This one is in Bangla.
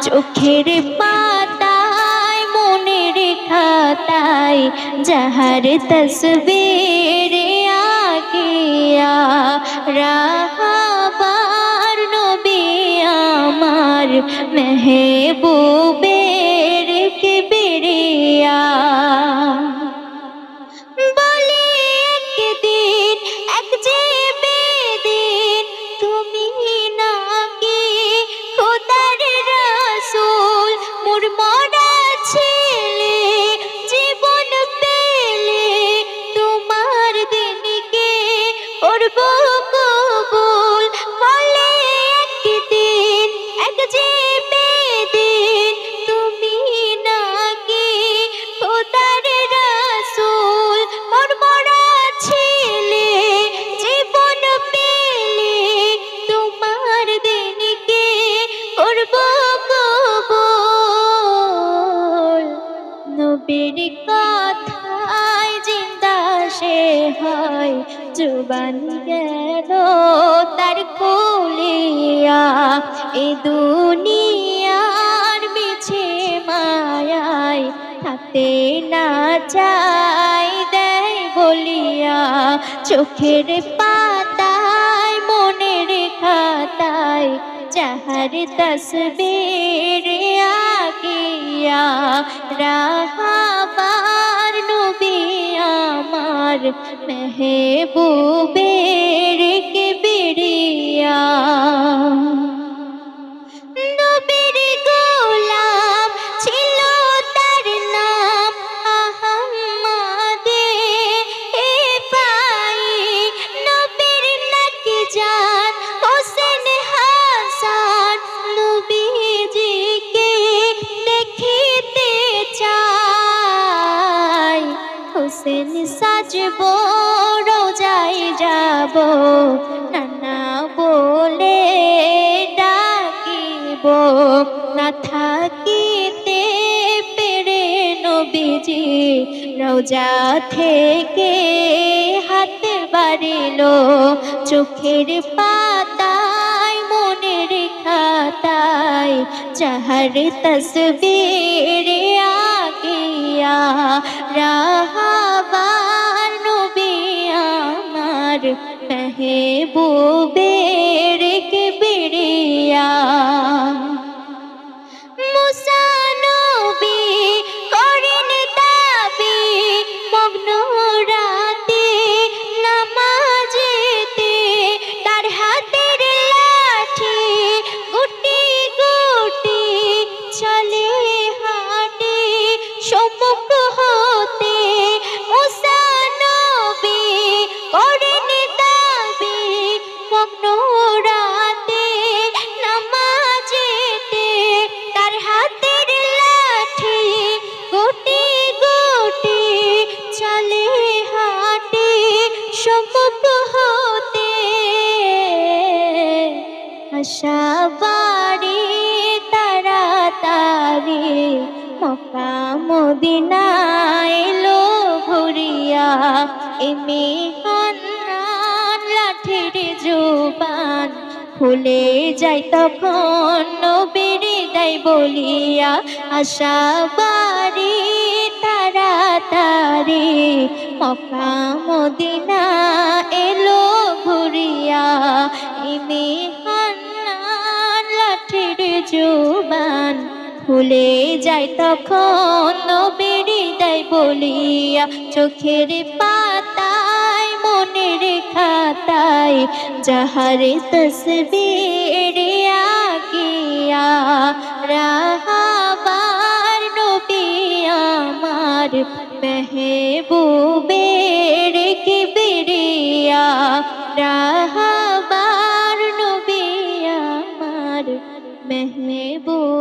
চোখের পাতায় মনের খাতায় যাহার তসবীর আকিয়া রাহাবার নবী আমার মেহবুবের কিবরিয়া বলি একদিন এক যে বেদিন তুমি নাকি খোদার রাসূল মোর মরা ছেলে জীবন পেলে তোমার দিনকে করব কবুল বলে একদিন এক যে বেদিন তুমি নাকি খোদার রাসূল মোর মরা ছেলে জীবন পেলে তোমার দিনকে করব কবুল নবীর কথায় জিন্দা সে হয় জুবান গেল তার খুলিয়া এ দুনিয়ার মিছে মায়ায় থাকতে না চাই দেয় বলিয়া চোখের পাতায় মনের খাতায় যাহার তসবীর আকিয়া রাহাবার নবী আমার মেহবুবের কিবরিয়া নবীর গোলাম ছিল তার নাম আহমদে পাই নবীর নাকি জান হোসেন হাসান নবীজিকে দেখিতে চাই হোসেন সাজব রোজায় যাব নানা বলে ডাকিব না থাকিতে পেরে নবীজি রোজা থেকে হাত বাড়িল চোখের পাতায় মনের খাতায় যাহার তসবীর আকিয়া রাহাবার নবী আমার মেহবুবের কিবরিয়া মুসা নবী করেন দাবি মগ্ন রাতে নামাজেতে তার হাতের লাঠি গুটি গুটি চলে হাঁটে সম্মুখ হতে মুসা নবী করেন দাবি মগ্ন রাতে নামাজেতে তার হাতের লাঠি গুটি গুটি চলে হাঁটে সম্মুখ হতে আশা বাড়ি তাড়াতাড়ি মক্কা মদিনা এলো ঘুরিয়া এমেহান লাঠির জুবান খুলে যায় তখন নবীর দায় বলিয়া আশা বাড়ি তাড়াতাড়ি মক্কা মদিনা এলো ঘুরিয়া এমেহান লাঠির জুবান খুলে যায় তখন নবীর দায় বলিয়া চোখের পাতায় মনের খাতায় যাহার তসবীর আকিয়া রাহাবার নবী আমার মেহবুবের কিবরিয়া রাহাবার নবী আমার মেহবুব